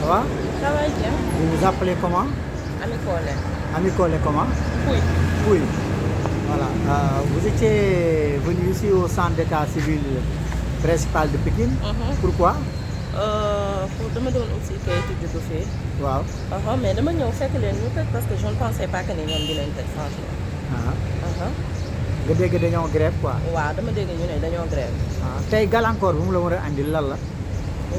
Ça va? Ça va bien. Vous vous appelez comment? Ami Collé. Ami Collé comment? Oui. Oui. Voilà. Vous étiez venu ici au centre d'état civil principal de Pékin. Pourquoi? Pour dama doon aussi kayitu juddu fii. Waaw. Mais dama ñëw fekk leen ñu tëj parce que je ne pensais pas que ne ñoom di leen tëj franchement. Nga dégg dañoo grève quoi. waaw dama dégg ñu ne dañoo grève. tey gàllankoor bu mu la war a andil lan la.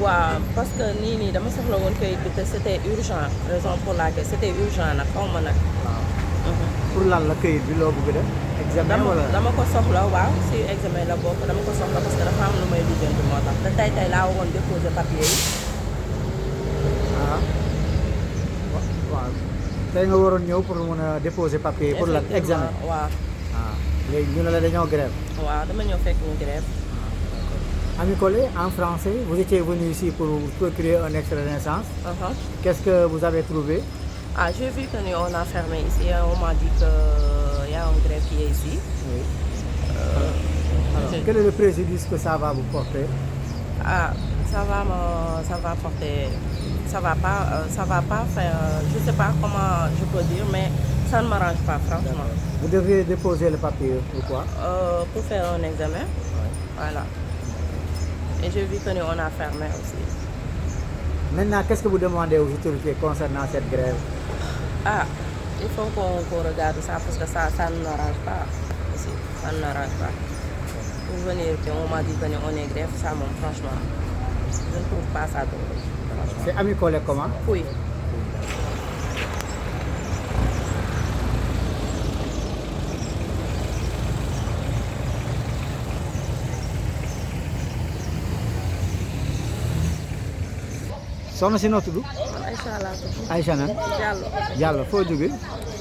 waaw parce que nii dama soxla woon kayit bi te c'était urgent raison pour laquelle c'était urgent nag xaw ma nag. pour lan la kayit bi loo bëgg def. examen wala dama ko soxla waaw si examen la bokk dama ko soxla parce que dafa am lu may lijjanti moo tax te tey laa waroon déposer papier yi. waaw tey nga waroon ñëw pour mën a déposer papier yi pour lan examen. waaw. léegi ñu ne la dañoo grève. waaw dama ñëw fekk ñu grève. Ami Collé, en français, vous étiez venu ici pour procurer un extrait de naissance. Qu'est-ce que vous avez trouvé? J'ai vu qu'on a fermé ici. On m'a dit qu'il y a un grève qui est ici. Oui. Alors, quel est le préjudice que ça va vous porter? Ça va porter. Ça va pas faire. Je sais pas comment je peux dire, mais ça ne m'arrange pas, franchement. Vous devez déposer le papier. Pourquoi? Pour faire un examen. Oui. Voilà. Et j'ai vu qu'on a fermé aussi. Maintenant, qu'est-ce que vous demandez aux autorités concernant cette grève? Il faut qu'on regarde ça parce que ça ne nous arrange pas. Aussi. Ça ne nous arrange pas. Pour venir, on m'a dit qu'on est grève, ça, franchement, je ne trouve pas ça drôle. C'est Ami Collé comment? Oui. soxna si noo tudd? Aïcha laa tudd. Aïcha nan? Diallo. Diallo foo jóge?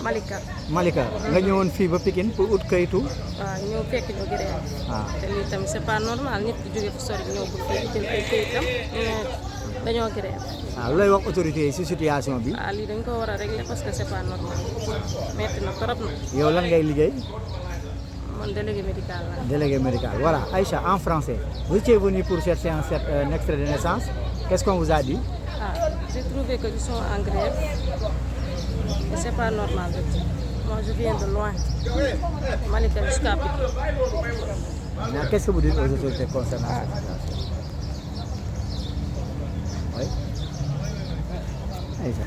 Malika. Malika nga ñëwoon fii ba Pikine pour ut kayitu. waaw ñëw fekk ñu grève. te lii tamit c'est pas normal nit ki jóge fu sori ñëw ba fii jël ay kayitam dañoo grève. looy wax autorités yi si situation bi. lii dañ ko war a régler parce que c'est pas normal metti na trop na. yow lan ngay liggéey? man délégué médical la. Délégué médical voilà Aïcha en français. Vous étiez venu pour chercher un extrait de naissance. Qu'est-ce qu'on vous a dit? J'ai trouvé que ils sont en grève et c'est pas normal. Moi je viens de loin, Malika jusqu'à Pikine. Qu'est-ce que vous dites aux autorités concernant cette situation? Oui. Aïcha.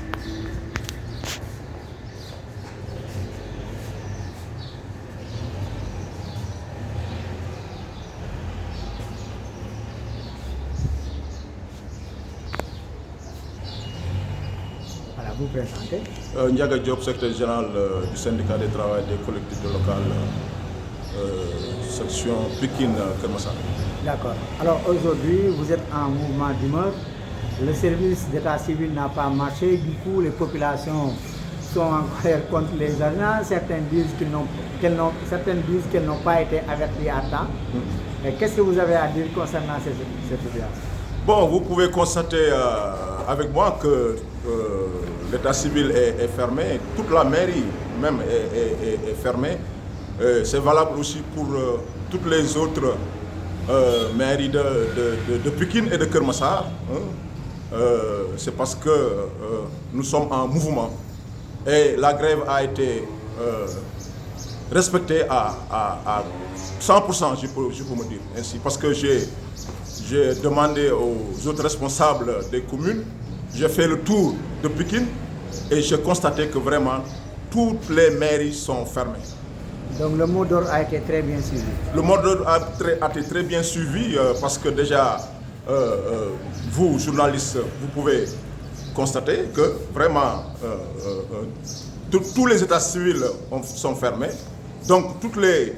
Vous présentez? Ndiaga Diop, secrétaire général du syndicat des travailleurs des collectivités locales, section Pikine-Keur Massar. D'accord. Alors aujourd'hui, vous êtes en mouvement d'humeur. Le service d'état civil n'a pas marché. Du coup, les populations sont en colère contre les agents. Certaines disent qu'elles n'ont pas été averties à temps. Et qu'est-ce que vous avez à dire concernant cette situation? Bon, vous pouvez constater avec moi que l'état civil est fermé, toute la mairie même est fermée. C'est valable aussi pour toutes les autres mairies de Pikine et de Keur Massar. C'est parce que nous sommes en mouvement et la grève a été respectée à 100%, je peux me dire ainsi, parce que j'ai demandé aux autres responsables des communes, j'ai fait le tour de Pikine et j'ai constaté que vraiment toutes les mairies sont fermées. Donc le mot d'ordre a été très bien suivi. Le mot d'ordre a été très bien suivi parce que déjà, vous, journalistes, vous pouvez constater que vraiment tous les états civils sont fermés. Donc toutes les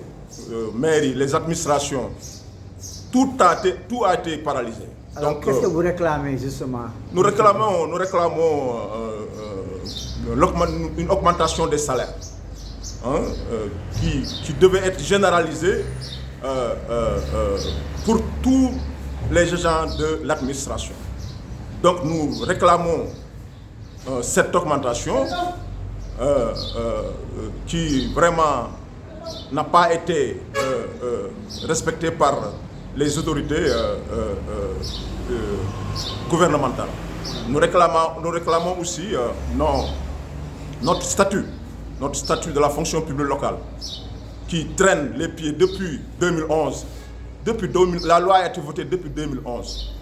mairies, les administrations, tout a été paralysé. Alors qu'est-ce que vous réclamez justement? Nous réclamons une augmentation des salaires qui devait être généralisée pour tous les agents de l'administration. Donc nous réclamons cette augmentation qui vraiment n'a pas été respectée par les autorités gouvernementales. Nous réclamons aussi notre statut de la fonction publique locale qui traîne les pieds depuis 2011. La loi a été votée depuis 2011.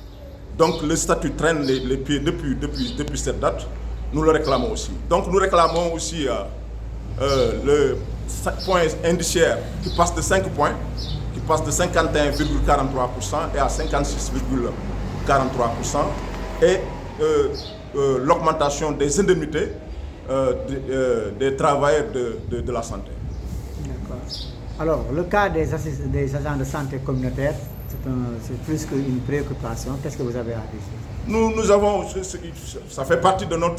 Donc le statut traîne les pieds depuis cette date. Nous le réclamons aussi. Donc nous réclamons aussi le point indiciaire qui passe de 5 points, qui passe de 51,43% et à 56,43%, et l'augmentation des indemnités des travailleurs de la santé. D'accord. Alors, le cas des agents de santé communautaire, c'est plus qu'une préoccupation. Qu'est-ce que vous avez à dire? Nous avons, ça fait partie de nos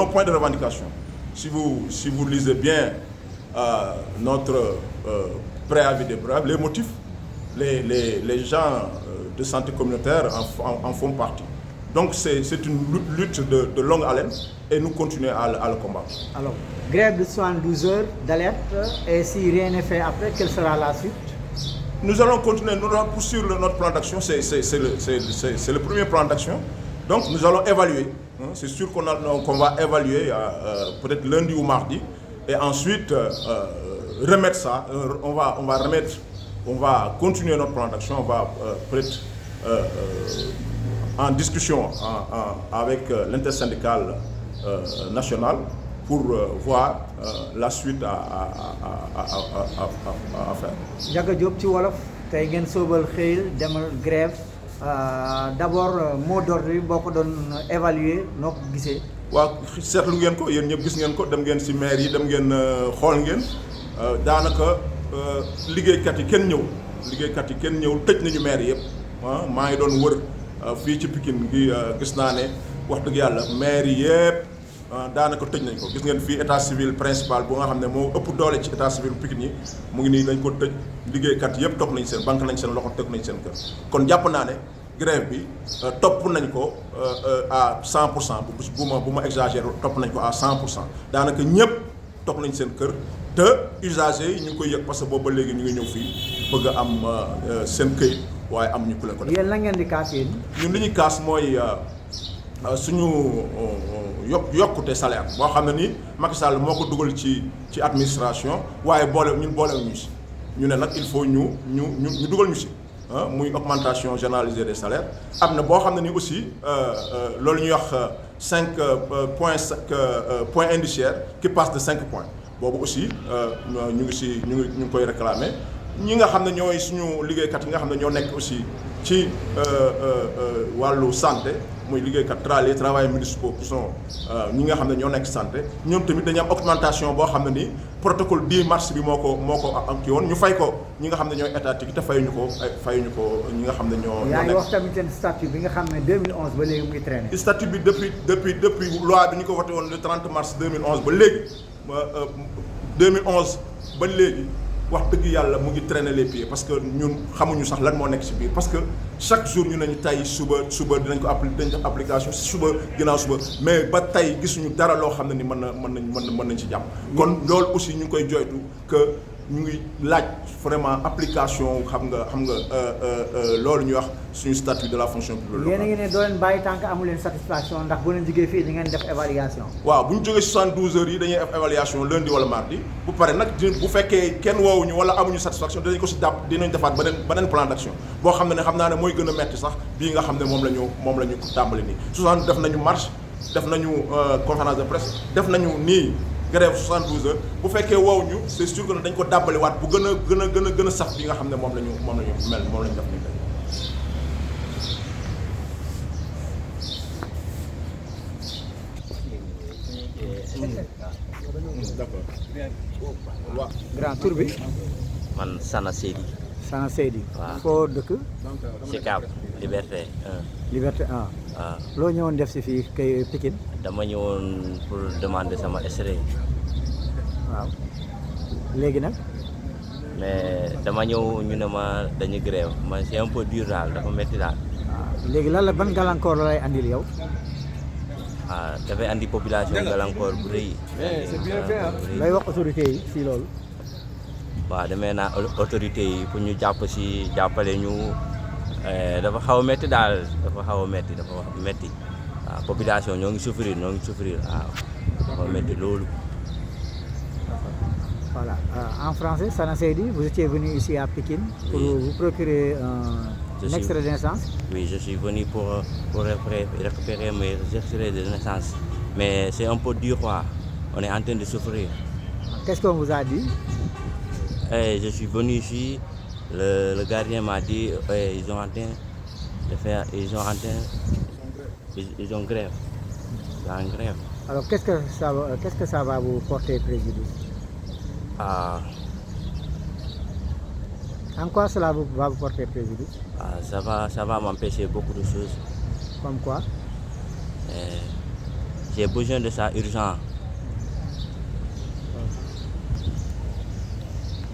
points de revendication. Si vous lisez bien notre préavis des brèves, les motifs, les gens de santé communautaire en font partie. Donc c'est une lutte de longue haleine et nous continuons à le combattre. Alors, grève de 72 heures d'alerte, et si rien n'est fait après, quelle sera la suite? Nous allons continuer, nous allons poursuivre notre plan d'action, c'est le premier plan d'action. Donc nous allons évaluer, c'est sûr qu'on va évaluer peut-être lundi ou mardi, et ensuite remettre ça, on va continuer notre plan d'action, on va peut-être en discussion avec l'intersyndicale nationale pour voir la suite à faire. Ndiaga Diop ci wolof tey ngeen soobal xëyal demal grève d'abord mot d'ordre bi boo ko doon évaluer noo ko gisee. waaw seetlu ngeen ko yéen ñëpp gis ngeen ko dem ngeen ci maire yi dem ngeen xool ngeen daanaka liggéeykat yi kenn ñëw tëj nañu maire yëpp maa ngi doon wër fii ci Pikine gi gis naa ne wax dëgg yàlla maire yi yëpp daanaka tëj nañ ko. Gis ngeen fii état civil principal bu nga xam ne moo ëpp doole ci état civil Pikine yi mu ngi nii dañ ko tëj, liggéeykat yëpp topp nañ seen banque nañ seen loxo teg nañ seen kër. kon jàpp naa ne grève bi topp nañ ko à 100%, bu ma exagéré topp nañ ko à 100%. daanaka ñëpp topp nañ seen kër te usagers yi ñu ngi koy yëg parce que boobu ba léegi ñu ngi ñëw fii bëgg a am seen këyit waaye am ñu ku leen ko def. yéen la ngeen di kaas yéen. ñun li ñuy kaas mooy suñu yokkute salaire boo xam ne ni Macky Sall moo ko dugal ci administration waaye ñun boolewuñu si ñu ne nag il faut ñu dugal ñu si muy augmentation généralisée des salaires. am na boo xam ne ni aussi loolu ñuy wax 5 points indiciaires qui passe de 5 points boobu aussi ñu ngi koy réclamer. ñi nga xam ne ñooy suñu liggéeykat yi nga xam ne ñoo nekk aussi ci wàllu santé muy liggéeykat les travailleurs municipaux qui sont ñi nga xam ne ñoo nekk santé ñoom tamit dañu am augmentation boo xam ne ni protocole 10 mars bi moo ko am kii woon ñu fay ko ñi nga xam ne ñooy étatique te fayuñu ko ñi nga xam ne ñoo nekk. yaa ngi wax tamit seen statut bi nga xam ne 2011 ba léegi mu ngi traîner. statut bi depuis loi bi ñu ko voté woon le 30 mars 2011 ba léegi 2011 ba léegi. wax dëgg yàlla mu ngi traîner les pieds parce que ñun xamuñu sax lan moo nekk ci biir parce que chaque jour ñu nañu tey suba dinañ ko def application suba ginnaaw suba mais ba tey gisuñu dara loo xam ne ni mën nañ ci jàpp. kon loolu aussi ñu ngi koy joytu que ñu ngi laaj vraiment application xam nga loolu ñuy wax suñu statut de la fonction publique locale. yéen a ngi ne doo leen bàyyi tant que amu leen satisfaction ndax bu leen jógee fii di ngeen def évaluation. waaw bu ñu jógee 72 heures yi dañuy def évaluation lundi wala mardi bu pare nag bu fekkee kenn woowuñu wala amuñu satisfaction dinañ ko si jàpp dinañ defaat beneen plan d'action boo xam ne xam naa ne mooy gën a metti sax bii nga xam ne moom la ñu tàmbali nii. 60 def nañu marche def nañu conférence de presse def nañu nii. grève 72 heures bu fekkee wow ñu c'est sûr que dañ ko dàbbaliwaat bu gën a sax bi nga xam ne moom la ñu def nii tey. D'accord. waaw. grand tour bi. man Sana Seydi. Sana Seydi. waaw foo dëkk. Sicap Liberté 1. Liberté 1. waaw loo ñëwoon def si fii kay Pikine. dama ñëwoon pour demander sama extrait. waaw léegi nag. mais dama ñëw ñu ne ma dañu grève man c'est un peu dur daal dafa métti daal. waaw léegi lan la ban gàllankoor la lay andil yow. dafay andi population gàllankoor bu rëy. lay wax autorité yi si loolu. waaw demee naa autorité yi pour ñu jàpp si jàppale ñu dafa xaw a métti daal dafa xaw a métti waaw population ñoo ngi souffrir waaw dafa métti loolu. Voilà. En français, Sana Seydi, vous étiez venu ici à Pékin pour vous procurer un extrait de naissance. Oui, je suis venu pour récupérer mes extraits de naissance. Mais c'est un peu dur, quoi. On est en train de souffrir. Qu'est-ce qu'on vous a dit? Je suis venu ici, le gardien m'a dit ils ont grève. Ils sont en grève. Alors qu'est-ce que ça va vous porter préjudice? En quoi cela va vous porter préjudice? Ça va m'empêcher beaucoup de choses. Comme quoi? J'ai besoin de ça urgent.